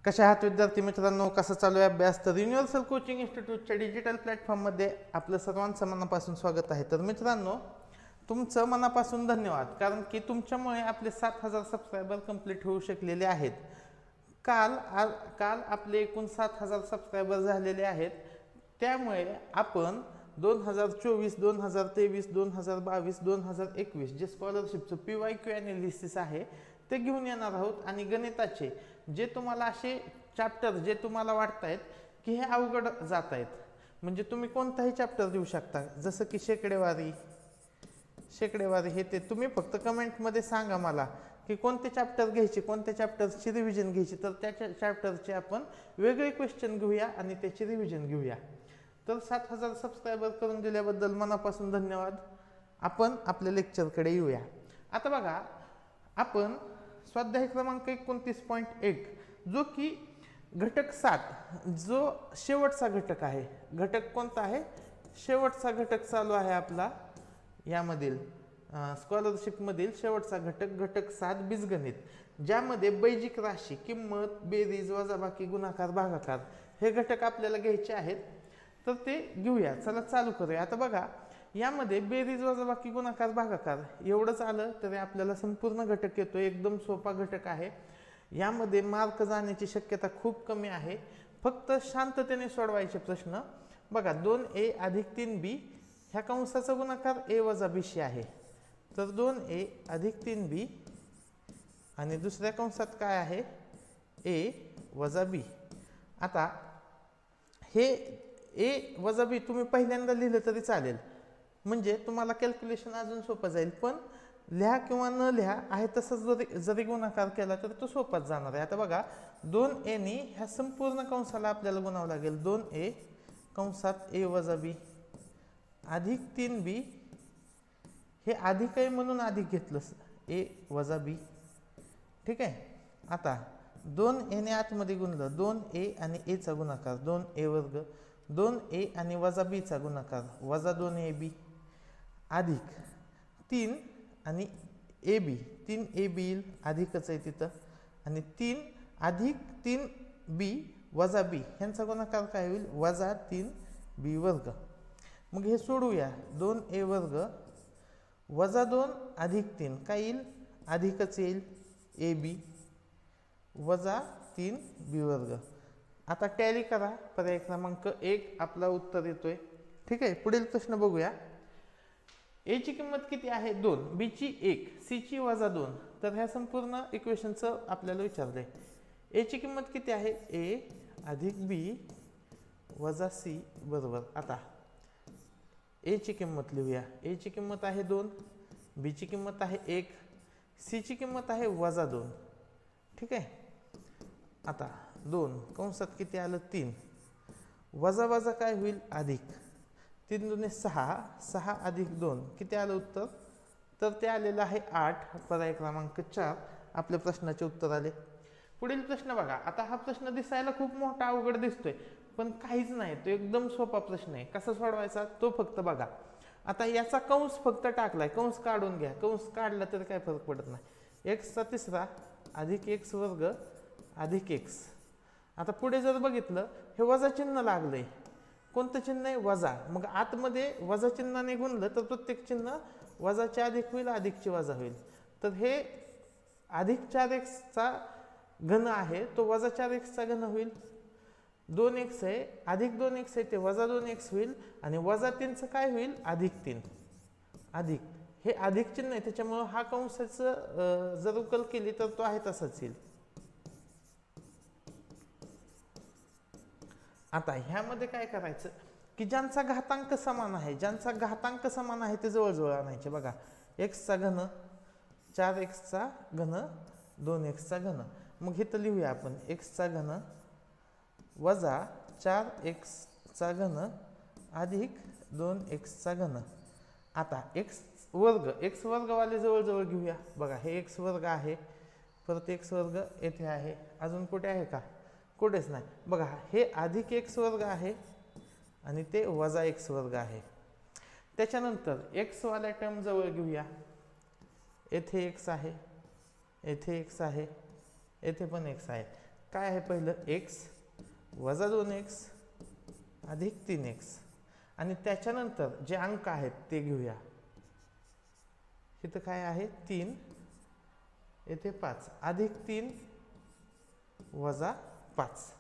कशा आहात विद्यार्थी मित्रांनो, कसा चालू आहे अभ्यास? तर युनिव्हर्सल कोचिंग इन्स्टिट्यूटच्या डिजिटल प्लॅटफॉर्ममध्ये आपलं सर्वांचं मनापासून स्वागत आहे. तर मित्रांनो, तुमचं मनापासून धन्यवाद, कारण की तुमच्यामुळे आपले 7,000 सबस्क्रायबर कंप्लीट होऊ शकलेले आहेत. काल आपले एकूण 7,000 सबस्क्रायबर झालेले आहेत. त्यामुळे आपण 2024, 2023, 2022, 2021 जे स्कॉलरशिपचं PYQ ॲनालिसिस आहे ते घेऊन येणार आहोत. आणि गणिताचे जे तुम्हाला असे चॅप्टर जे तुम्हाला वाटत आहेत की हे अवघड जात आहेत, म्हणजे तुम्ही कोणताही चॅप्टर देऊ शकता, जसं की शेकडेवारी हे ते तुम्ही फक्त कमेंटमध्ये सांगा मला की कोणते चॅप्टर घ्यायचे, कोणत्या चॅप्टरची रिव्हिजन घ्यायची. तर त्या चॅप्टरचे आपण वेगळे क्वेश्चन घेऊया आणि त्याची रिव्हिजन घेऊया. तर 7,000 सबस्क्रायबर करून दिल्याबद्दल मनापासून धन्यवाद. आपण आपल्या लेक्चरकडे येऊया. आता बघा, आपण स्वाध्याय क्रमांक 29.1 जो की घटक 7 जो शेवटचा घटक आहे, घटक कोणता आहे? शेवटचा घटक चालू आहे आपला यामधील स्कॉलरशिपमधील शेवटचा घटक 7 बीजगणित, ज्यामध्ये बेजिक राशी, किंमत, बेरीज, वजाबाकी, गुणाकार, भागाकार हे घटक आपल्याला घ्यायचे आहेत. तर ते घेऊया, चला चालू करूया. आता बघा, यामध्ये बेरीज, वजाबाकी, गुणाकार, भागाकार एवढंच आलं तरी आपल्याला संपूर्ण घटक येतो. एकदम सोपा घटक आहे. यामध्ये मार्क जाण्याची शक्यता खूप कमी आहे. फक्त शांततेने सोडवायचे प्रश्न. बघा, 2a अधिक 3b ह्या कंसाचा गुणाकार a वजा b शी आहे. तर 2a अधिक 3b आणि दुसऱ्या कंसात काय आहे? a वजा b. आता हे a वजा b तुम्ही पहिल्यांदा लिहिलं तरी चालेल, म्हणजे तुम्हाला कॅल्क्युलेशन अजून सोपं जाईल. पण लिहा किंवा न लिहा आहे तसंच जरी गुणाकार केला तर तो सोपाच जाणार आहे. आता बघा, 2a नी ह्या संपूर्ण कंसाला आपल्याला गुणावं लागेल. 2a कंसात a वजा b अधिक 3b, हे अधिक आहे म्हणून अधिक घेतलं, a वजा b. ठीक आहे. आता 2a ने आतमध्ये गुणलं, 2a आणि a चा गुणाकार 2a वर्ग, 2a आणि वजा b चा गुणाकार वजा 2ab, अधिक 3 आणि ab, 3ab येईल, अधिकच आहे तिथं, आणि 3 अधिक 3b वजा b ह्यांचा गुणाकार काय होईल? वजा 3b वर्ग. मग हे सोडूया. 2a वर्ग वजा 2 अधिक 3 काय येईल? अधिकच येईल, ab वजा 3b वर्ग. आता टॅली करा. पर्याय क्रमांक 1 आपला उत्तर येतोय. ठीक आहे. पुढील प्रश्न बघूया. a ची किंमत किती आहे? 2, b ची 1, c ची वजा 2. तर ह्या संपूर्ण इक्वेशनचं आपल्याला विचारलंय. a ची किंमत किती आहे? a अधिक b वजा c बरोबर. आता a ची किंमत लिहूया. a ची किंमत आहे 2, b ची किंमत आहे 1, c ची किंमत आहे वजा 2. ठीक आहे. आता 2 कंसात किती आलं? 3, वजा वजा काय होईल? अधिक. 3 दुने 6, 6 अधिक 2 किती आलं उत्तर? तर ते आलेलं आहे 8. पर्याय क्रमांक 4 आपल्या प्रश्नाचे उत्तर आले. पुढील प्रश्न बघा. आता हा प्रश्न दिसायला खूप मोठा अवघड दिसतोय, पण काहीच नाही, तो एकदम सोपा प्रश्न आहे. कसा सोडवायचा तो फक्त बघा. आता याचा कंस फक्त टाकलाय, कंस काढून घ्या. कंस काढला तर काय फरक पडत नाही. x चा तिसरा अधिक x वर्ग अधिक x. आता पुढे जर बघितलं, हे वजा चिन्ह लागलंय. कोणतं चिन्ह आहे? वजा. मग आतमध्ये वजा चिन्हाने गुणलं तर प्रत्येक चिन्ह वजाचे अधिक होईल, अधिकचे वजा होईल. तर हे अधिक 4x चा घन आहे, तो वजा 4x चा घन होईल. 2x आहे, अधिक 2x आहे, ते वजा 2x होईल, आणि वजा 3 चं काय होईल? अधिक 3. अधिक हे अधिक चिन्ह आहे, त्याच्यामुळे हा कंसाचं जर उकल केली तर तो आहे तसाच येईल. आता ह्यामध्ये काय करायचं की ज्यांचा घातांक समान आहे, ते जवळजवळ आणायचे. बघा, x चा घन 4x चा घन 2x चा घन. मग हे तर लिहूया आपण. x चा घन वजा 4x चा घन अधिक 2x चा घन. आता x वर्ग वाले जवळजवळ घेऊया. बघा, हे x वर्ग आहे, परत x वर्ग येथे आहे, अजून कुठे आहे का? कुठेच नाही. बघा, हे अधिक x वर्ग आहे आणि ते वजा x वर्ग आहे. त्याच्यानंतर x वाल्या टर्म जवळ घेऊया. येथे x आहे, येथे x आहे, येथे पण x आहे. काय आहे पहिलं x वजा 2x अधिक 3x आणि त्याच्यानंतर जे अंक आहेत ते घेऊया. इथं काय आहे 3 येथे 5 अधिक 3 वजा 5.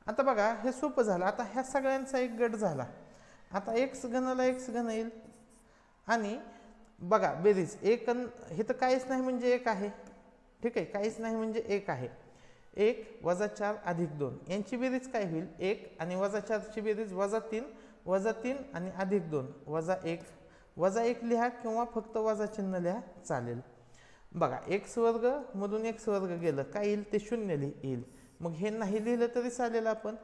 आता बघा हे सोपं झालं. आता ह्या सगळ्यांचा एक गट झाला. आता x घनला x घन येईल आणि बघा बेरीज एक हे तर काहीच नाही म्हणजे 1 आहे. ठीक आहे, काहीच नाही म्हणजे 1 आहे. 1 वजा 4 अधिक 2 यांची बेरीज काय होईल 1 आणि वजा 4 ची बेरीज वजा 3 आणि अधिक 2 वजा 1. वजा 1 लिहा किंवा फक्त वजा चिन्ह लिहा चालेल. बघा x वर्ग मधून x वर्ग गेलं काय येईल ते 0 येईल. मग हे नाही लिहिलं तरी चालेल आपण.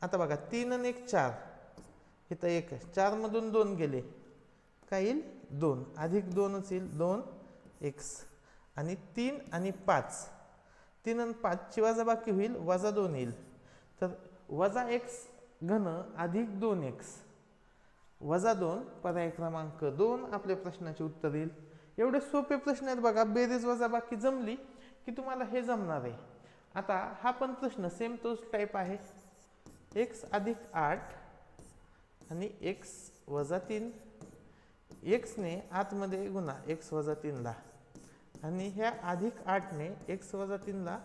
आता बघा 3 आणि 1 4 इथं 1 4 मधून 2 गेले काय येईल 2 अधिक 2च येईल 2x आणि 3 आणि 5 3 आणि 5 ची वजाबाकी होईल वजा 2 येईल. तर वजा x घन अधिक 2x वजा 2 पर्याय क्रमांक 2 आपल्या प्रश्नाचे उत्तर येईल. एवढे सोपे प्रश्न आहेत बघा. बेरीज वजाबाकी जमली की तुम्हाला हे जमणार आहे. आता हा पण प्रश्न सेम तोच टाईप आहे. x अधिक 8 आणि x वजा 3 x ने आतमध्ये गुणा x वजा 3 ला आणि ह्या अधिक 8 ने x वजा 3 ला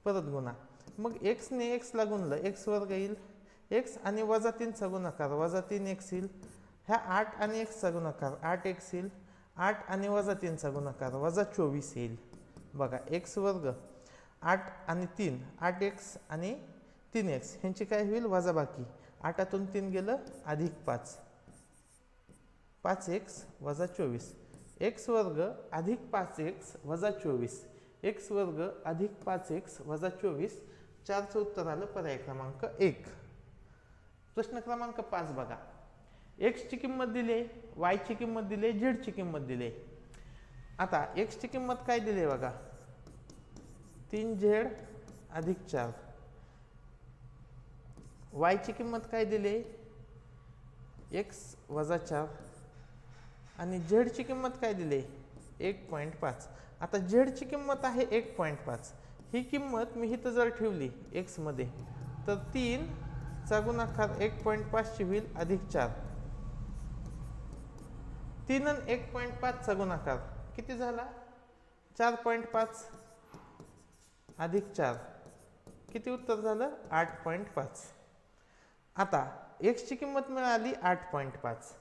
परत गुणा. मग x ने x ला गुणलं x वर्ग येईल. x आणि वजा 3 चा गुणाकार वजा 3x येईल. ह्या 8 आणि x चा गुणाकार 8x येईल. 8 आणि वजा 3 चा गुणाकार वजा 24 येईल. बघा x वर्ग 8 आणि 3 8x आणि 3x ह्यांची काय होईल वजाबाकी. 8तून 3 गेलं अधिक 5 5x वजा 24 x वर्ग अधिक 5x वजा 24 x वर्ग अधिक 5x वजा 24 4चं उत्तर आलं पर्याय क्रमांक 1. प्रश्न क्रमांक 5 बघा. x ची किंमत दिली y ची किंमत दिली z ची किंमत दिली. आता x ची किंमत काय दिली बघा 3z अधिक 4. y ची किंमत काय दिली x वजा 4 आणि z ची किंमत काय दिली 1.5. आता z ची किंमत आहे 1.5. ही किंमत मी इथं जर ठेवली x मध्ये तर 3 चा गुणाकार 1.5 ची होईल अधिक 4. 3 आणि 1.5 चा गुणाकार किती झाला 4.5 अधिक 4 किती उत्तर झालं 8.5. आता x ची किंमत मिळाली 8.5.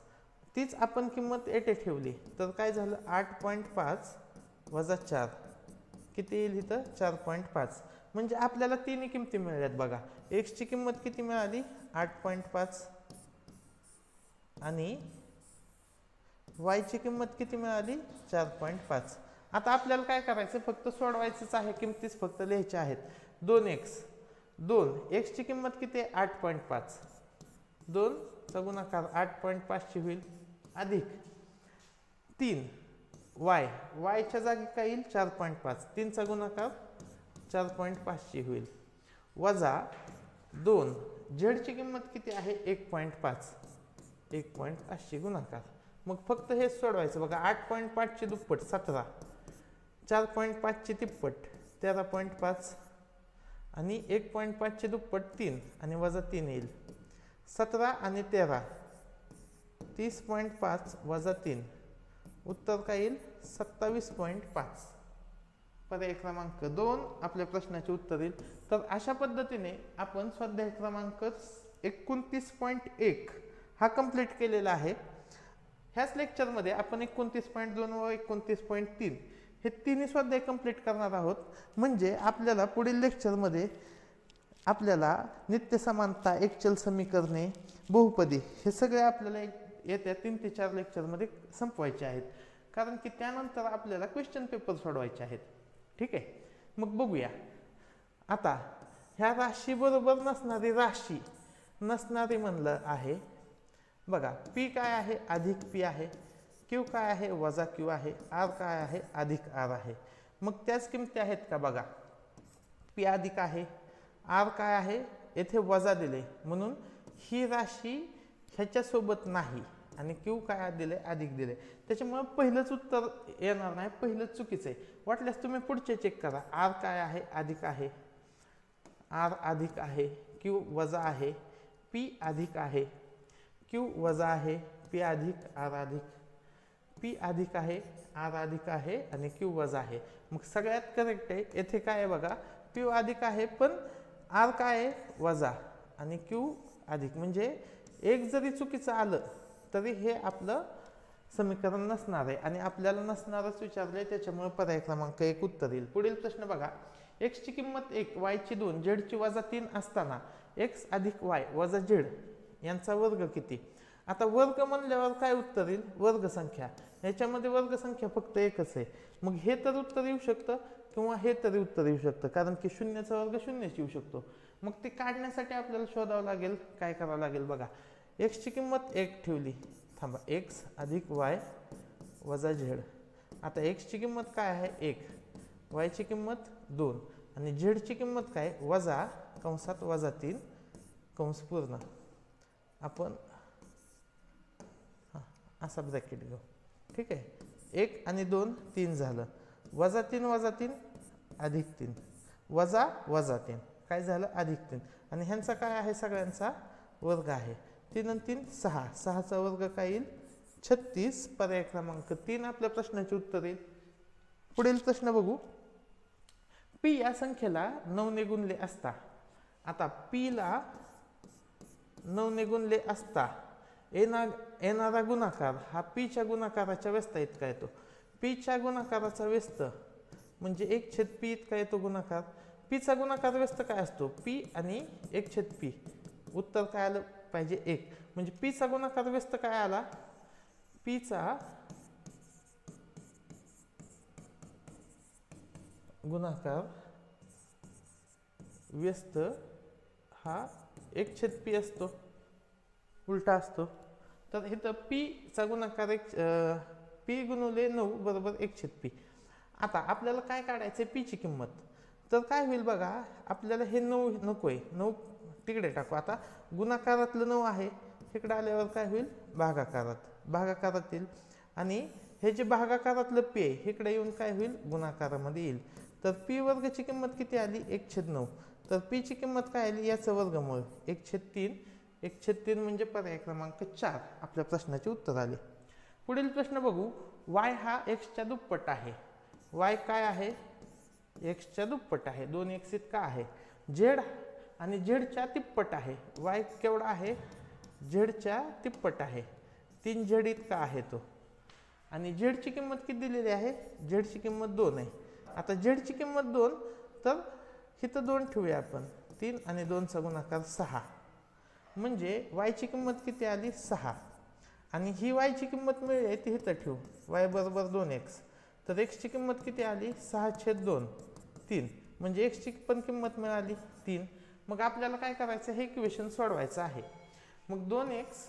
तीच आपण किंमत येथे ठेवली तर काय झालं 8.5 वजा 4 किती येईल इथं 4.5. म्हणजे आपल्याला तिन्ही किमती मिळाल्यात बघा. x ची किंमत किती मिळाली 8.5 आणि y ची किंमत किती मिळाली 4.5. आता आपल्याला काय करायचं फक्त सोडवायचंच आहे. किमतीच फक्त लिहायच्या आहेत. 2x ची किंमत किती आहे 8.5 2 चा गुणाकार 8.5 ची होईल अधिक 3y च्या जागी काय येईल 4.5 3 चा गुणाकार 4.5 ची होईल वजा 2 z ची किंमत किती आहे 1.5 ची गुणाकार. मग फक्त हे सोडवायचं बघा. 8.5 ची दुप्पट 17 4.5 ची तिप्पट 13.5 आणि 1.5 ची दुप्पट 3 आणि वजा 3 येईल. 17 आणि 13 30.5 वजा 3 उत्तर काय येईल 27.5. पर्याय क्रमांक 2 आपल्या प्रश्नाचे उत्तर येईल. तर अशा पद्धतीने आपण स्वाध्याय क्रमांक 29.1 हा कंप्लीट केलेला आहे. ह्याच लेक्चरमध्ये आपण 29.2 व 29.3 हे तिन्ही स्वाध्याय कंप्लीट करणार आहोत. म्हणजे आपल्याला पुढील लेक्चरमध्ये आपल्याला नित्य समानता एकचल समीकरणे बहुपदी हे सगळे आपल्याला येत्या 3 ते 4 लेक्चरमध्ये संपवायचे आहेत. कारण की त्यानंतर आपल्याला क्वेश्चन पेपर सोडवायचे आहेत. ठीक आहे, मग बघूया. आता ह्या राशी बरोबर नसणारी राशी नसणारी म्हणलं आहे बघा. p काय आहे अधिक p आहे. q काय आहे वजा q आहे. r काय आहे अधिक r आहे. मग त्याच किमती आहेत का बघा. p अधिक आहे r काय आहे येथे वजा दिले म्हणून ही राशी ह्याच्या सोबत नाही आणि q काय दिले अधिक दिले. त्याच्यामुळे पहिलंच उत्तर येणार नाही. पहिलंच चुकीचं आहे. वाटल्यास तुम्ही पुढचे चेक करा. r काय आहे अधिक आहे आर अधिक आहे, क्यू वजा आहे, पी अधिक आहे, क्यू वजा आहे, पी अधिक आर अधिक, पी अधिक आहे, आर अधिक आहे आणि क्यू वजा आहे. मग सगळ्यात करेक्ट आहे येथे काय आहे बघा, पी अधिक आहे पण आर काय आहे वजा आणि क्यू अधिक. म्हणजे एक जरी चुकीचं आलं तरी हे आपलं समीकरण नसणार आहे आणि आपल्याला नसणारच विचारलंय, त्याच्यामुळे पर्याय क्रमांक 1 उत्तर येईल. पुढील प्रश्न बघा, x ची किंमत 1, y ची 2, z ची वजा 3 असताना x अधिक y वजा z यांचा वर्ग किती? आता वर्ग म्हणल्यावर काय उत्तर येईल? वर्ग संख्या. याच्यामध्ये वर्ग संख्या फक्त एकच आहे. मग हे तर उत्तर येऊ शकतं किंवा हे तरी उत्तर येऊ शकतं, कारण की शून्याचा वर्ग शून्यच येऊ शकतो. मग ते काढण्यासाठी आपल्याला शोधावं लागेल, काय करावं लागेल बघा. x ची किंमत 1 ठेवली, थांबा, x अधिक y वजा z. आता x ची किंमत काय आहे 1, y ची किंमत 2 आणि z ची किंमत काय वजा कंसात वजा 3 कंस पूर्ण. आपण असा ब्रॅकेट घेऊ, ठीक आहे. 1 आणि 2 3 झालं, वजा 3 अधिक 3 वजा वजा 3 काय झालं अधिक 3 आणि ह्यांचा काय आहे सगळ्यांचा वर्ग आहे. 3 आणि 3 6, 6चा वर्ग काय येईल 36. पर्याय क्रमांक 3 आपल्या प्रश्नाचे उत्तर येईल. पुढील प्रश्न बघू. पी या संख्येला 9 ने गुणले असता, आता पी ला 9 ने गुणले असता येणारा गुणाकार हा पी च्या गुणाकाराच्या व्यस्त इतका येतो. पी च्या गुणाकाराचा व्यस्त म्हणजे 1/p इतका येतो गुणाकार. पी चा गुणाकार व्यस्त काय असतो? पी आणि 1/p. उत्तर काय आलं पाहिजे 1. म्हणजे पी चा गुणाकार व्यस्त काय आला? पी चा गुणाकार व्यस्त हा 1/p असतो, उलटा असतो. तर इथं पी चा गुणाकार पी गुणिले 9 बरोबर 1/p. आता आपल्याला काय काढायचं पी ची किंमत. तर काय होईल बघा, आपल्याला हे 9 नकोय, 9 तिकडे टाकू. आता गुणाकारातलं 9 आहे, तिकडे आल्यावर काय होईल भागाकारात येईल आणि हे जे भागाकारातलं पी आहे इकडे येऊन काय होईल गुणाकारामध्ये येईल. तर पी वर्गची किंमत किती आली 1/9. तर पी ची किंमत काय आली याचं वर्गमूळ 1/3. 1/3 म्हणजे पर्याय क्रमांक 4 आपल्या प्रश्नाचे उत्तर आले. पुढील प्रश्न बघू. y हा x च्या दुप्पट आहे. y काय आहे? x च्या दुप्पट आहे, 2x इतका आहे. z आणि z च्या तिप्पट आहे. y केवढा आहे? z च्या तिप्पट आहे, 3z इतका आहे तो. आणि z ची किंमत किती दिलेली आहे? z ची किंमत 2 आहे. आता z ची किंमत 2, तर इथं 2 ठेवूया आपण. 3 आणि 2 चा गुणाकार 6. म्हणजे y ची किंमत किती आली 6 आणि ही y ची किंमत मिळाली ती इथं ठेवू, y बरोबर 2x. तर x ची किंमत किती आली 6/2 3. म्हणजे x ची पण किंमत मिळाली 3. मग आपल्याला काय करायचं, हे इक्वेशन सोडवायचं आहे. मग 2x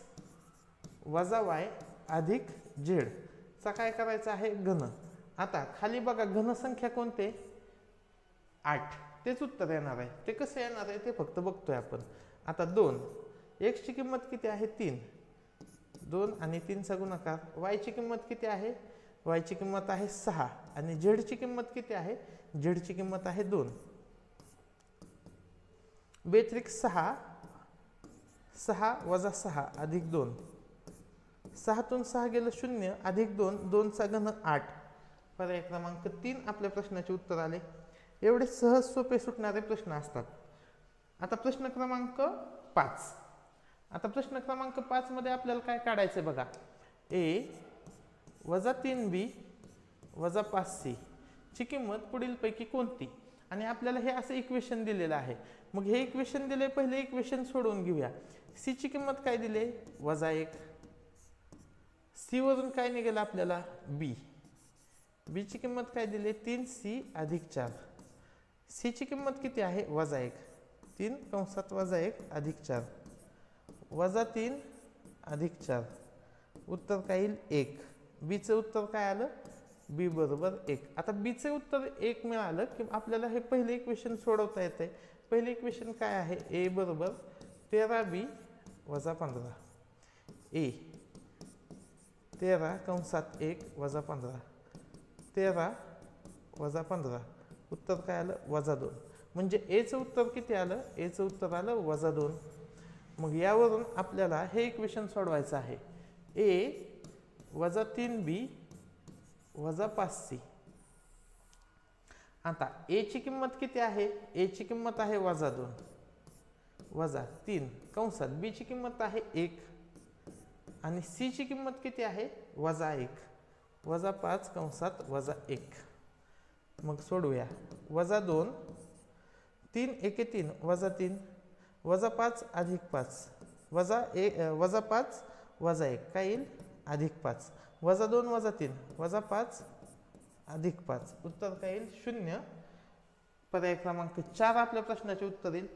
वजा y अधिक z चा काय करायचा आहे घन. आता खाली बघा घनसंख्या कोणते 8, तेच उत्तर येणार आहे. ते कसं येणार आहे ते फक्त बघतोय आपण. आता 2 x ची किंमत किती आहे 3, 2 आणि 3 चा गुणाकार. y ची किंमत किती आहे? y ची किंमत आहे 6 आणि z ची किंमत किती आहे? z ची किंमत आहे 2. बेत्रिक 6 वजा 6 अधिक 2. 6तून 6 गेलं 0 अधिक 2, 2 चा घन 8. पर्याय क्रमांक 3 आपल्या प्रश्नाचे उत्तर आले. एवढे सहज सोपे सुटणारे प्रश्न असतात. आता प्रश्न क्रमांक 5. आता प्रश्न क्रमांक 5 मध्ये आपल्याला काय काढायचं बघा. a वजा 3b वजा 5c ची किंमत पुढीलपैकी कोणती? आणि आपल्याला हे असं इक्वेशन दिलेलं आहे. मग हे इक्वेशन दिले, पहिले इक्वेशन सोडवून घेऊया. c ची किंमत काय दिले वजा 1. c वरून काय निघेल आपल्याला b. b ची किंमत काय दिली 3c अधिक 4. c ची किंमत किती आहे वजा 1. 3 कंसात वजा 1 अधिक 4 वजा 3 अधिक 4. उत्तर काय येईल 1. b चं उत्तर काय आलं b बरोबर 1. आता b चं उत्तर 1 मिळालं की आपल्याला हे पहिले इक्वेशन सोडवता येते. पहिले इक्वेशन काय आहे a बरोबर 13b वजा 15. a 13 कंसात 1 वजा 15, 13 वजा 15. उत्तर काय आलं वजा 2. म्हणजे एचं उत्तर किती आलं? एचं उत्तर आलं -2. मग यावरून आपल्याला हे इक्वेशन सोडवायचं आहे. ए वजा 3b वजा 5c. आता ए ची किंमत किती आहे? ए ची किंमत आहे -2 वजा 3 कंसात, बी ची किंमत आहे 1 आणि सी ची किंमत किती आहे? -1 वजा 5 कंसात -1. मग सोडूया. -2 3 1 3 वजा 3 वजा 5 अधिक 5 वजा 5 वजा 1 काय येईल? अधिक 5 वजा 2 वजा 3 वजा 5 अधिक 5. उत्तर काय येईल? 0. पर्याय क्रमांक 4 आपल्या प्रश्नाचे उत्तर येईल.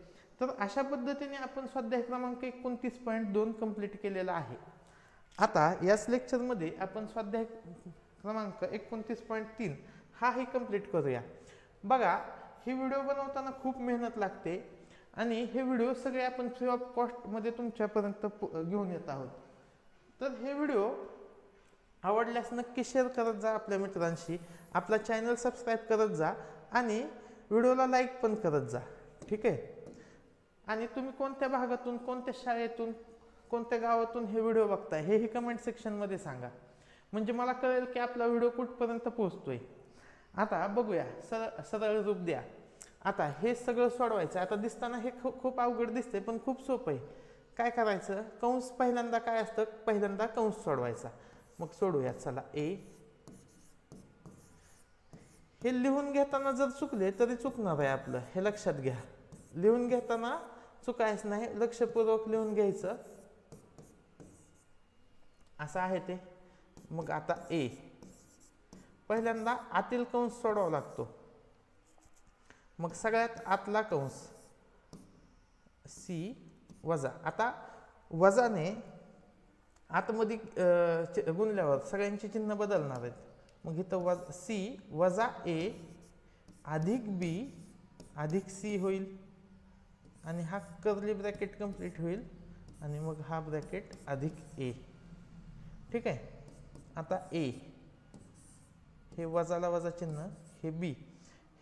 तर अशा पद्धतीने आपण स्वाध्याय क्रमांक 29.2 कंप्लीट केलेला आहे. आता याच लेक्चरमध्ये आपण स्वाध्याय क्रमांक 29.3 हाही कंप्लीट करूया. बघा, हे व्हिडिओ बनवताना खूप मेहनत लागते आणि हे व्हिडिओ सगळे आपण फ्री ऑफ कॉस्टमध्ये तुमच्यापर्यंत घेऊन येत आहोत. तर हे व्हिडिओ आवडल्यास नक्की शेअर करत जा आपल्या मित्रांशी, आपला चॅनल सबस्क्राईब करत जा आणि व्हिडिओला लाईक पण करत जा. ठीक आहे. आणि तुम्ही कोणत्या भागातून, कोणत्या शाळेतून, कोणत्या गावातून हे व्हिडिओ बघताय हेही कमेंट सेक्शनमध्ये सांगा, म्हणजे मला कळेल की आपला व्हिडिओ कुठपर्यंत पोहोचतोय. आता बघूया, सरळ रूप द्या. आता हे सगळं सोडवायचं. आता दिसताना हे खूप अवघड दिसते पण खूप सोपं आहे. काय करायचं? कंस पहिल्यांदा काय असतं? पहिल्यांदा कंस सोडवायचा. मग सोडूया. चला, ए हे लिहून घेताना जर चुकले तरी चुकणार आहे आपलं, हे लक्षात घ्या. लिहून घेताना चुकायचं नाही, लक्षपूर्वक लिहून घ्यायचं. असं आहे ते. मग आता ए पहिल्यांदा आतील कंस सोडवावा लागतो. मग सगळ्यात आतला कंस सी वजा. आता वजाने आतमध्ये गुणल्यावर सगळ्यांची चिन्ह बदलणार आहेत. मग इथं सी वजा ए अधिक बी अधिक सी होईल आणि हा कर्ली ब्रॅकेट कंप्लीट होईल आणि मग हा ब्रॅकेट अधिक ए. ठीक आहे. आता ए हे वजाला वजा चिन्ह, हे बी,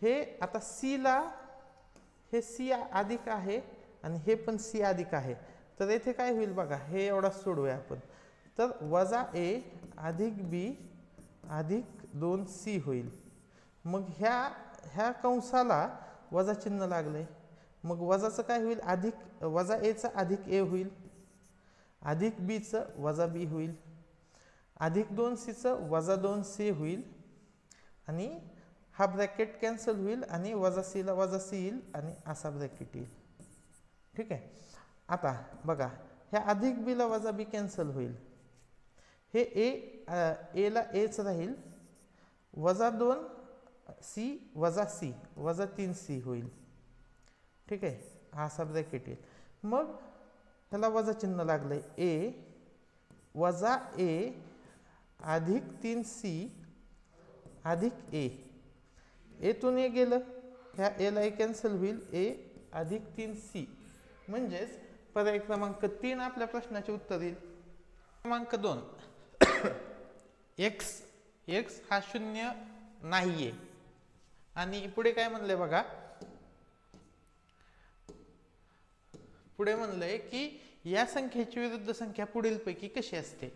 हे आता सीला, हे सी अधिक आहे आणि हे पण सी अधिक आहे. तर येथे काय होईल बघा, हे एवढा सोडूया आपण. तर वजा ए अधिक बी अधिक 2c होईल. मग ह्या कंसाला वजा चिन्ह लागले. मग वजाचं काय होईल? अधिक वजा एचं अधिक ए होईल, अधिक बीचं वजा बी होईल, अधिक 2cचं वजा 2c होईल आणि हा ब्रॅकेट कॅन्सल होईल आणि वजा सीला वजा सी येईल आणि असा ब्रॅकेट येईल. ठीक आहे. आता बघा, ह्या अधिक बीला वजा बी कॅन्सल होईल. हे एला एच राहील, वजा 2c वजा सी वजा 3c होईल. ठीक आहे. हा असा ब्रॅकेट येईल. मग ह्याला वजा चिन्ह लागलंय, ए वजा ए अधिक 3c अधिक ए. एतून ए गेलं, ह्या एला ए कॅन्सल होईल, ए अधिक 3c. म्हणजेच पर्याय क्रमांक 3 आपल्या प्रश्नाचे उत्तर येईल. क्रमांक 2 एक्स हा 0 नाहीये आणि पुढे काय म्हणलंय बघा, पुढे म्हणलंय की या संख्येची विरुद्ध संख्या पुढीलपैकी कशी असते.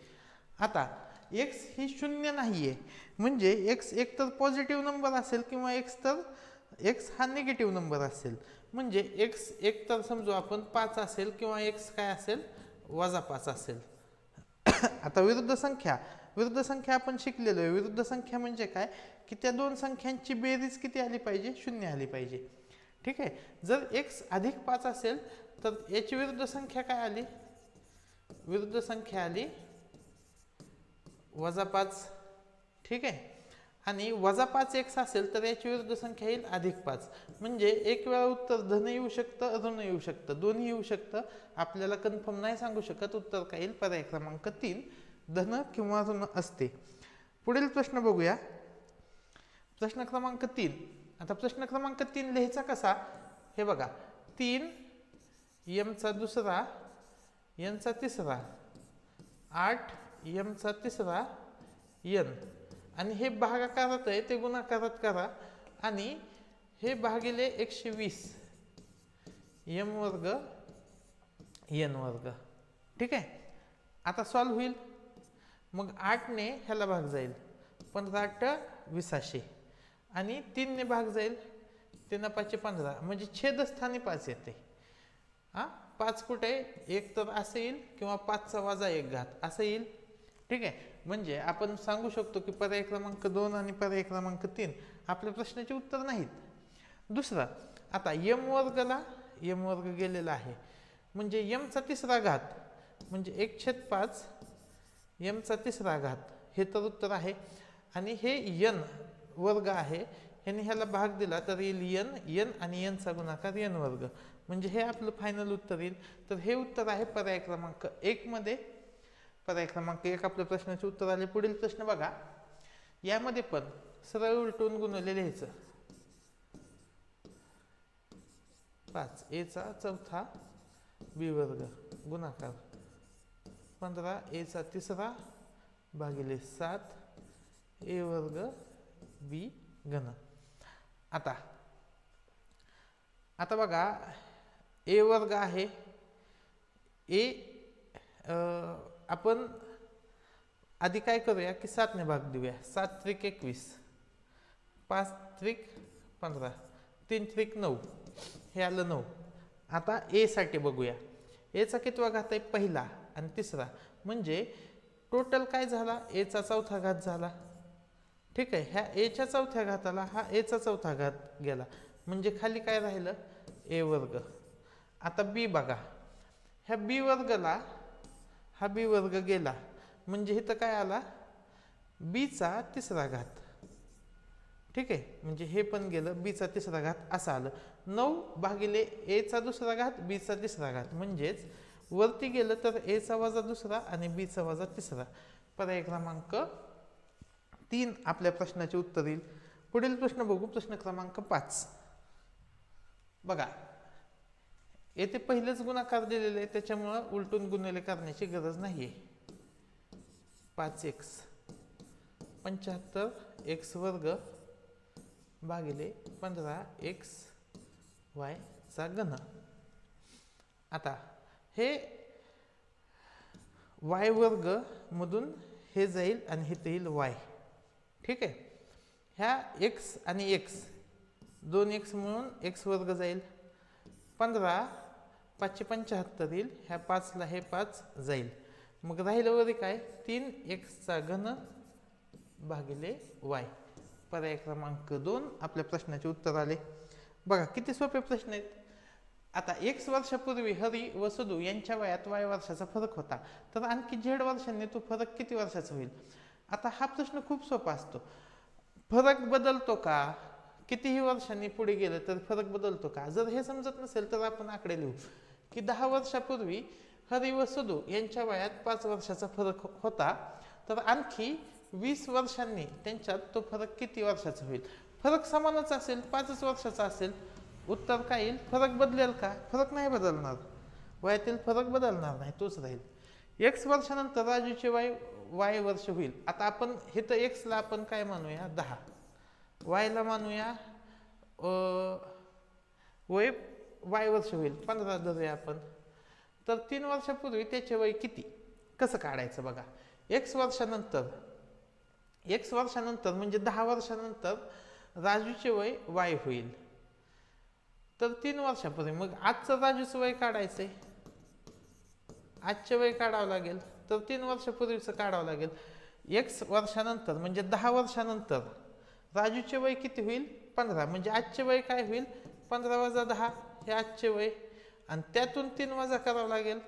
आता x ही 0 नाहीये म्हणजे x एक तर पॉझिटिव्ह नंबर असेल किंवा x हा निगेटिव्ह नंबर असेल. म्हणजे x एक तर समजू आपण 5 असेल किंवा x काय असेल? वजा 5 असेल. आता विरुद्ध संख्या आपण शिकलेलो आहे. विरुद्ध संख्या म्हणजे काय की त्या दोन संख्यांची बेरीज किती आली पाहिजे? 0 आली पाहिजे. ठीक आहे. जर x अधिक 5 असेल तर याची विरुद्ध संख्या काय आली? विरुद्ध संख्या आली वजा 5. ठीक आहे. आणि वजा 5 x असेल तर याची विरुद्ध संख्या येईल अधिक 5. म्हणजे एक वेळा उत्तर धन येऊ शकतं, ऋण येऊ शकतं, दोन्ही येऊ शकतं. आपल्याला कन्फर्म नाही सांगू शकत. उत्तर काय येईल? पर्याय क्रमांक 3 धन किंवा ऋण असते. पुढील प्रश्न बघूया. प्रश्न क्रमांक 3. आता प्रश्न क्रमांक 3 लिहायचा कसा? हे बघा, 3 m चा दुसरा n चा तिसरा 8 m चा तिसरा n आणि हे भागाकारात आहे ते गुणाकारात करा आणि हे भागिले 120 m वर्ग n वर्ग. ठीक आहे. आता सॉल्व होईल. मग 8 ने ह्याला भाग जाईल, 15 × 20 आणि 3 ने भाग जाईल, 3 × 5 = 15 म्हणजे छेदस्थानी 5 येते. 5 कुठे आहे? एक तर असं येईल किंवा 5चा वजा 1 घात असं येईल. ठीक आहे. म्हणजे आपण सांगू शकतो की पर्याय क्रमांक 2 आणि पर्याय क्रमांक 3 आपल्या प्रश्नाचे उत्तर नाहीत. दुसरा, आता m वर्गला m वर्ग गेलेला आहे म्हणजे m चा तिसरा घात म्हणजे 1/5 m चा तिसरा घात हे तर उत्तर आहे. आणि हे n वर्ग आहे, ह्याने ह्याला भाग दिला तर येईल n आणि n चा गुणाकार n वर्ग म्हणजे हे आपलं फायनल उत्तर येईल. तर हे उत्तर आहे पर्याय क्रमांक 1 मध्ये. पर्याय क्रमांक 1 आपल्या प्रश्नाचे उत्तर आले. पुढील प्रश्न बघा. यामध्ये पण सरळ उलटून गुणवले लिहायचं. 5 a चा चौथा b वर्ग गुणाकार 15 a चा तिसरा भागिले 7 a वर्ग b घन. आता बघा, a वर्ग आहे. a आपण आधी काय करूया की 7 ने भाग देऊया. 7 × 21, 5 × 15, 3 × 9 हे आलं 9. आता a साठी बघूया. a चा कितवा घात आहे? पहिला आणि तिसरा म्हणजे टोटल काय झाला? a चा चौथा घात झाला. ठीक आहे. ह्या a च्या चौथ्या घाताला हा a चा चौथा घात गेला म्हणजे खाली काय राहिलं? a वर्ग. आता b बघा. ह्या b वर्गला हा b वर्ग गेला म्हणजे इथं काय आला? b चा तिसरा घात. ठीक आहे. म्हणजे हे पण गेलं, b चा तिसरा घात असं आलं. 9 भागिले a चा दुसरा घात b चा तिसरा घात म्हणजेच वरती गेलं तर a चा वजा दुसरा आणि b चा वजा तिसरा. पर्याय क्रमांक 3 आपल्या प्रश्नाचे उत्तर येईल. पुढील प्रश्न बघू. प्रश्न क्रमांक 5 बघा. येथे पहिलेच गुणाकार दिलेले आहे त्याच्यामुळे उलटून गुणिले करण्याची गरज नाहीये. 5x 75x वर्ग भागिले 15x y चा घन. आता हे y वर्ग मधून हे जाईल आणि हे येईल y. ठीक आहे. ह्या x आणि x 2x म्हणून x वर्ग जाईल. 15 5 × 75 येईल. ह्या 5 ला हे 5 जाईल. मग राहिलं वरी काय? 3x चा घन भागिले y. पर्याय क्रमांक 2 आपल्या प्रश्नाचे उत्तर आले. बघा किती सोपे प्रश्न आहेत. आता x वर्षापूर्वी हरी व सदू यांच्या वयात y वर्षाचा फरक होता, तर आणखी z वर्षांनी तो फरक किती वर्षाचा होईल? आता हा प्रश्न खूप सोपा असतो. फरक बदलतो का? कितीही वर्षांनी पुढे गेलं तर फरक बदलतो का? जर हे समजत नसेल तर आपण आकडे लिहू की 10 वर्षापूर्वी हरी व सदू यांच्या वयात 5 वर्षाचा फरक होता, तर आणखी 20 वर्षांनी त्यांच्यात तो फरक किती वर्षाचा होईल? फरक समानच असेल, 5च वर्षाचा असेल. उत्तर काय येईल? फरक बदलेल का? फरक नाही बदलणार. वयातील फरक बदलणार नाही, तोच राहील. x वर्षानंतर राजूचे y वर्ष होईल. आता आपण हे तर x ला आपण काय मानूया? 10. y ला मानूया वय y वर्ष होईल 15 धरूया आपण. तर 3 वर्षापूर्वी त्याचे वय किती? कसं काढायचं बघा. x वर्षानंतर म्हणजे 10 वर्षानंतर राजूचे वय y होईल. तर 3 वर्षापूर्वी मग आजचं राजूचं वय काढायचंय. आजचे वय काढावं लागेल. तर 3 वर्षापूर्वीचं काढावं लागेल. x वर्षानंतर म्हणजे 10 वर्षानंतर राजूचे वय किती होईल? 15. म्हणजे आजचे वय काय होईल? 15 वजा 10 हे आजचे वय आणि त्यातून 3 वजा करावं लागेल.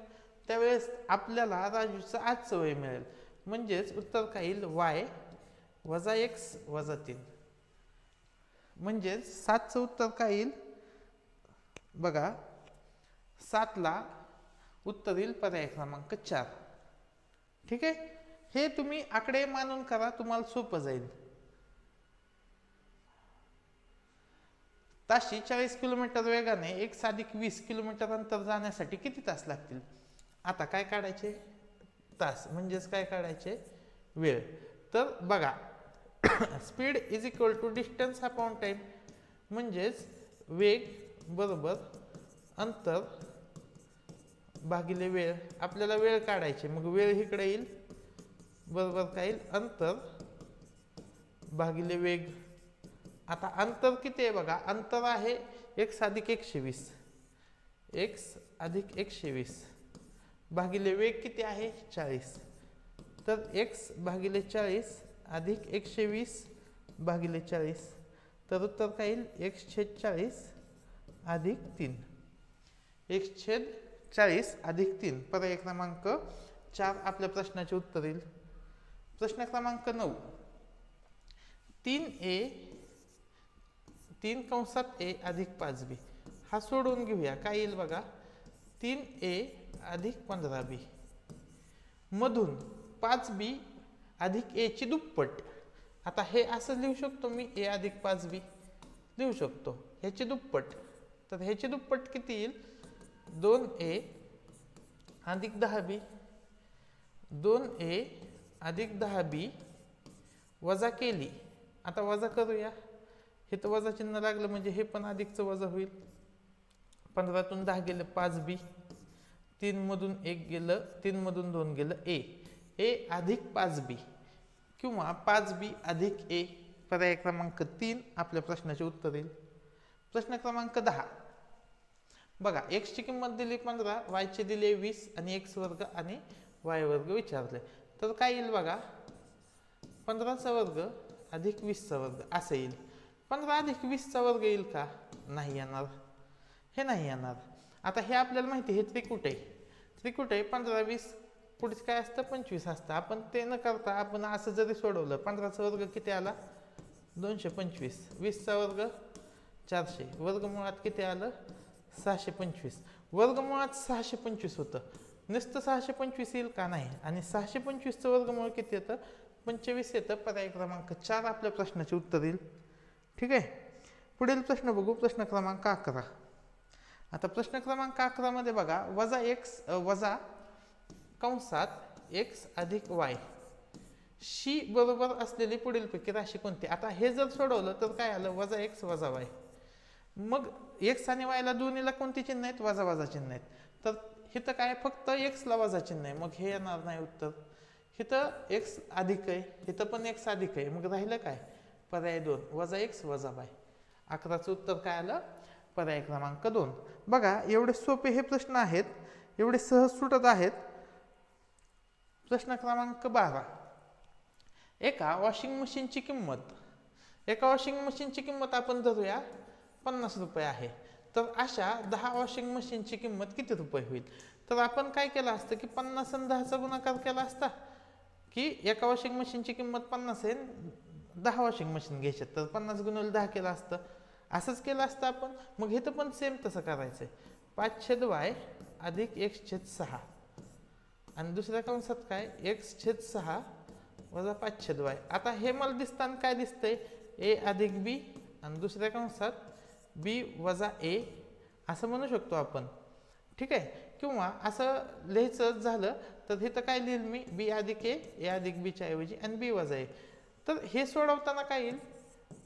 त्यावेळेस आपल्याला राजूचं आजचं वय मिळेल. म्हणजेच उत्तर काय येईल? y वजा x वजा 3. म्हणजेच 7चं उत्तर काय येईल? बघा 7 ला उत्तर येईल पर्याय क्रमांक 4. ठीक आहे. हे तुम्ही आकडे मानून करा, तुम्हाला सोपं जाईल. ताशी 40 किलोमीटर वेगाने x + 20 किलोमीटर अंतर जाण्यासाठी किती तास लागतील? आता काय काढायचे? तास. म्हणजेच काय काढायचे? वेळ. तर बघा स्पीड = डिस्टन्स अपॉन टाइम म्हणजेच वेग बरोबर अंतर भागिले वेळ. आपल्याला वेळ काढायची, मग वेळ इकडे येईल बरोबर काय येईल अंतर भागिले वेग. आता अंतर किती आहे बघा, अंतर आहे x अधिक 120, x अधिक 120 भागिले वेग किती आहे 40. तर x भागिले 40 अधिक 120 भागिले 40, तर उत्तर काय येईल x/40 अधिक 3. x/40 अधिक 3 पर्याय क्रमांक 4 आपल्या प्रश्नाचे उत्तर येईल. प्रश्न क्रमांक 9, 3a 3 कंसात a अधिक 5b हा सोडून घेऊया. काय येईल बघा, 3a अधिक 15b मधून 5b अधिक a ची दुप्पट. आता हे असं लिहू शकतो मी, a अधिक 5b लिहू शकतो, ह्याची दुप्पट. तर ह्याची दुप्पट किती येईल, 2a अधिक 10b, 2a अधिक 10b वजा केली. आता वजा करूया, हे तर वजा चिन्ह लागलं म्हणजे हे पण अधिकचं वजा होईल. 15तून 10 गेलं 5b, 3 मधून 1 गेलं, 3 मधून 2 गेलं a अधिक 5b किंवा 5b अधिक a पर्याय क्रमांक 3 आपल्या प्रश्नाचे उत्तर येईल. प्रश्न क्रमांक 10 बघा, x ची किंमत दिली 15, y ची दिली 20 आणि x वर्ग आणि y वर्ग विचारले. तर काय येईल बघा, 15चा वर्ग अधिक 20चा वर्ग असं येईल. 15 अधिक 20चा वर्ग येईल का, नाही येणार, हे नाही येणार. आता हे आपल्याला माहिती आहे, हे त्रिकूट आहे, त्रिकूट आहे. 15 20 पुढे काय असतं 25 असतं. आपण ते न करता आपण असं जरी सोडवलं, 15चा वर्ग किती आला 225, 20चा वर्ग 400, वर्गमुळात किती आलं 625. वर्गमुळात 625 होतं, नुसतं 625 येईल का, नाही. आणि 625चं वर्गमूळ किती येतं 25 येतं. पर्याय क्रमांक 4 आपल्या प्रश्नाचे उत्तर येईल. ठीक आहे, पुढील प्रश्न बघू. प्रश्न क्रमांक 11. आता प्रश्न क्रमांक 11 मध्ये बघा, वजा कंसात x अधिक y शी बरोबर असलेली पुढीलपैकी राशी कोणती. आता हे जर सोडवलं तर काय आलं, वजा x वजा y. मग x आणि y ला दोन्हीला कोणती चिन्ह आहेत, वजा वजा चिन्ह आहेत. तर इथं काय फक्त x ला वजा चिन्ह आहे, मग हे येणार नाही उत्तर. इथं x अधिक आहे, इथं पण x अधिक आहे, मग राहिलं काय पर्याय 2 वजा x वजा y. 11चं उत्तर काय आलं, पर्याय क्रमांक 2. बघा, एवढे सोपे हे प्रश्न आहेत, एवढे सहज सुटत आहेत. प्रश्न क्रमांक 12. एका वॉशिंग मशीनची किंमत आपण धरूया 50 रुपये आहे. तर अशा 10 वॉशिंग मशीनची किंमत किती रुपये होईल. तर आपण काय केलं असतं की 50 आणि 10चा गुणाकार केला असता, की एका वॉशिंग मशीनची किंमत 50 आहे, 10 वॉशिंग मशीन घ्यायचे तर 50 गुणिले 10 केलं असतं. असंच केलं असतं आपण. मग इथं पण सेम तसं करायचंय. 5/y अधिक x/6 आणि दुसऱ्या कंसात काय x/6 वजा 5/y. आता हे मला दिसताना काय दिसतंय, a अधिक b आणि दुसऱ्या कंसात b वजा a असं म्हणू शकतो आपण. ठीक आहे, किंवा असं लिहायचं झालं तर इथं काय लिहिल मी, b अधिक a अधिक b च्या ऐवजी आणि b वजा a. तर हे सोडवताना काय येईल,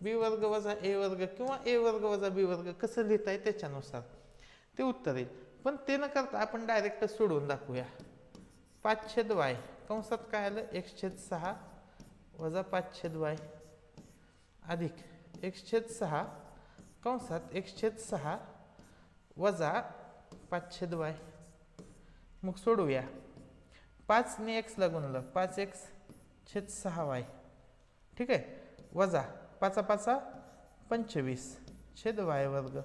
b वर्ग वजा a वर्ग किंवा a वर्ग वजा b वर्ग कसं लिहिता येईल त्याच्यानुसार ते उत्तर येईल. पण ते न करता आपण डायरेक्ट सोडवून दाखवूया. 5/y कंसात काय आलं x/6 वजा 5/y अधिक x/6 कंसात x/6 वजा 5/y. मग सोडूया. 5 ने x ला गुणलं 5x/6y. ठीक आहे, वजा 5 25/y वर्ग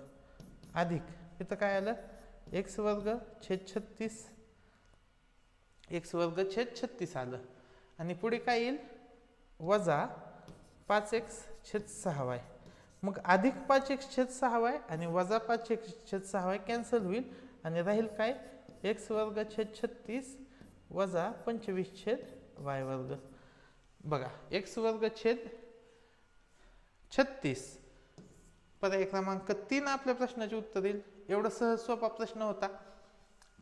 अधिक इथं काय आलं x वर्ग छेद 36, x वर्ग छेद 36 आलं. आणि पुढे काय येईल वजा 5x/6y. मग अधिक 5x/6y आणि वजा 5x/6y कॅन्सल होईल आणि राहील काय x वर्ग छेद 36 वजा 25/y वर्ग. बघा, x वर्ग छेद 36 पर्याय क्रमांक 3 आपल्या प्रश्नाचे उत्तर येईल. एवढा सहज सोपा प्रश्न होता.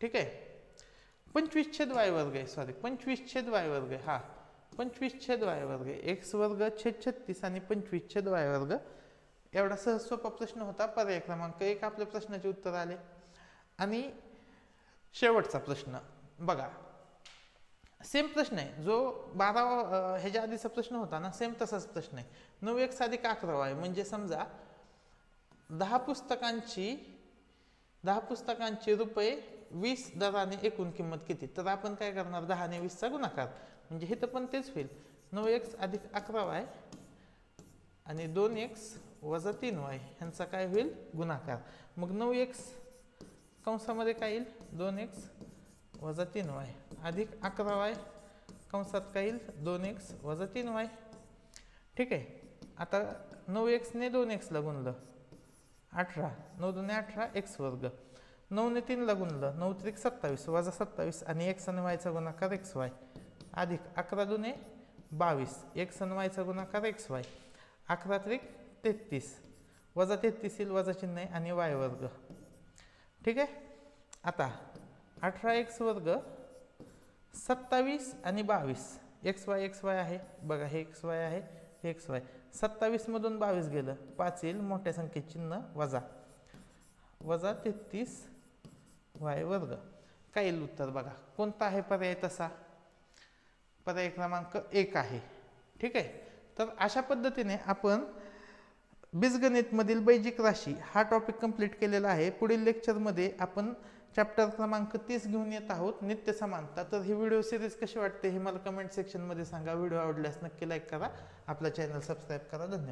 ठीक आहे, 25/y वर्ग आहे, सॉरी 25/y वर्ग आहे. हा 25/y वर्ग आहे, x वर्ग छेद 36 आणि 25/y वर्ग एवढा सहज सोपा प्रश्न होता. पर्याय क्रमांक 1 आपल्या प्रश्नाचे उत्तर आले. आणि शेवटचा प्रश्न बघा, सेम प्रश्न आहे जो 12 ह्याच्या आधीचा प्रश्न होता ना, सेम तसाच प्रश्न आहे. 9x अधिक 11y म्हणजे समजा 10 पुस्तकांची रुपये 20 दराने एकूण किंमत किती. तर आपण काय करणार, 10 ने 20 चा गुणाकार, म्हणजे हे तर पण तेच होईल. 9x अधिक 11y आणि 2x वजा 3y ह्यांचा काय होईल, गुणाकार. मग 9x कंसामध्ये काय येईल, 2x वजा 3y अधिक 11y कंसात काय येईल, 2x वजा 3y. ठीक आहे. आता 9x ने 2x ला गुणलं 18, 9 दुने 18 x वर्ग, 9 ने 3 ला गुणलं 9 त्रिक 27 वजा 27 आणि x आणि y चा गुणाकार xy अधिक 11 दुने 22 x आणि y चा गुणाकार xy, 11 त्रिक 33 वजा 33 येईल, वजा चिन्ह आहे आणि y वर्ग. ठीक आहे. आता 18x वर्ग 27 आणि 22 xy आहे बघा, हे xy आहे, हे xy. 27 मधून 22 गेलं 5 येईल, मोठ्या संख्येत चिन्ह वजा, वजा 33 y वर्ग. काय येईल उत्तर बघा. कोणता आहे पर्याय तसा, पर्याय क्रमांक 1 आहे. ठीक आहे. तर अशा पद्धतीने आपण बीजगणितमधील बेजिक राशी हा टॉपिक कंप्लीट केलेला आहे. पुढील लेक्चरमध्ये आपण चॅप्टर क्रमांक 30 घेऊन येत आहोत, नित्य समानता. तर ही व्हिडिओ सिरीज कशी वाटते हे मला कमेंट सेक्शनमध्ये सांगा. व्हिडिओ आवडल्यास नक्की लाईक करा, आपला चॅनल सबस्क्राईब करा. धन्यवाद.